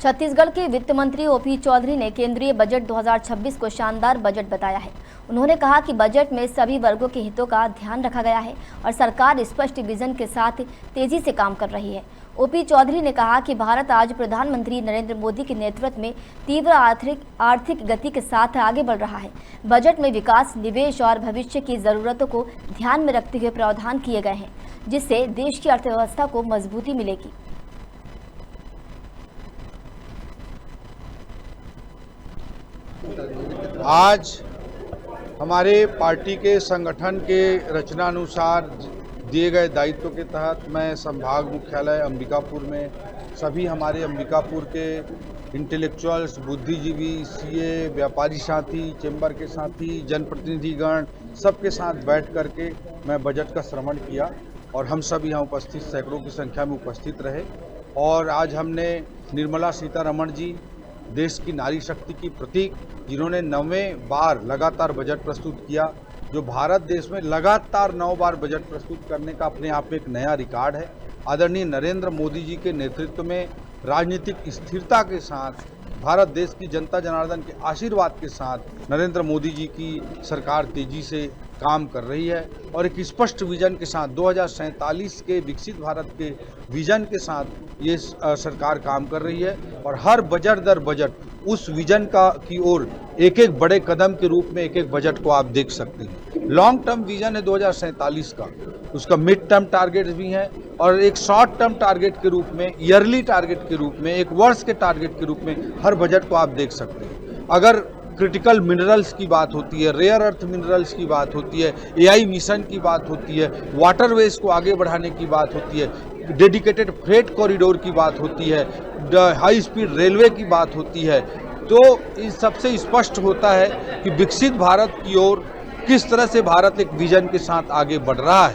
छत्तीसगढ़ के वित्त मंत्री ओपी चौधरी ने केंद्रीय बजट 2026 को शानदार बजट बताया है। उन्होंने कहा कि बजट में सभी वर्गों के हितों का ध्यान रखा गया है और सरकार स्पष्ट विजन के साथ तेजी से काम कर रही है। ओपी चौधरी ने कहा कि भारत आज प्रधानमंत्री नरेंद्र मोदी के नेतृत्व में तीव्र आर्थिक गति के साथ आगे बढ़ रहा है। बजट में विकास, निवेश और भविष्य की जरूरतों को ध्यान में रखते हुए प्रावधान किए गए हैं, जिससे देश की अर्थव्यवस्था को मजबूती मिलेगी। आज हमारे पार्टी के संगठन के रचनानुसार दिए गए दायित्व के तहत मैं संभाग मुख्यालय अंबिकापुर में सभी हमारे अंबिकापुर के इंटेलेक्चुअल्स, बुद्धिजीवी, सीए, व्यापारी साथी, चैम्बर के साथी, जनप्रतिनिधिगण सबके साथ बैठ करके मैं बजट का श्रवण किया और हम सब यहाँ उपस्थित सैकड़ों की संख्या में उपस्थित रहे। और आज हमने निर्मला सीतारमण जी, देश की नारी शक्ति की प्रतीक, जिन्होंने 9वें बार लगातार बजट प्रस्तुत किया, जो भारत देश में लगातार 9 बार बजट प्रस्तुत करने का अपने आप में एक नया रिकॉर्ड है। आदरणीय नरेंद्र मोदी जी के नेतृत्व में राजनीतिक स्थिरता के साथ, भारत देश की जनता जनार्दन के आशीर्वाद के साथ नरेंद्र मोदी जी की सरकार तेजी से काम कर रही है और एक स्पष्ट विजन के साथ 2047 के विकसित भारत के विजन के साथ ये सरकार काम कर रही है। और हर बजट दर बजट उस विजन की ओर एक एक बड़े कदम के रूप में एक एक बजट को आप देख सकते हैं। लॉन्ग टर्म विजन है 2047 का, उसका मिड टर्म टारगेट भी है और एक शॉर्ट टर्म टारगेट के रूप में, ईयरली टारगेट के रूप में, एक वर्ष के टारगेट के रूप में हर बजट को आप देख सकते हैं। अगर क्रिटिकल मिनरल्स की बात होती है, रेयर अर्थ मिनरल्स की बात होती है, एआई मिशन की बात होती है, वाटरवेज को आगे बढ़ाने की बात होती है, डेडिकेटेड फ्रेट कॉरिडोर की बात होती है, हाई स्पीड रेलवे की बात होती है, तो इस सबसे स्पष्ट होता है कि विकसित भारत की ओर किस तरह से भारत एक विजन के साथ आगे बढ़ रहा है।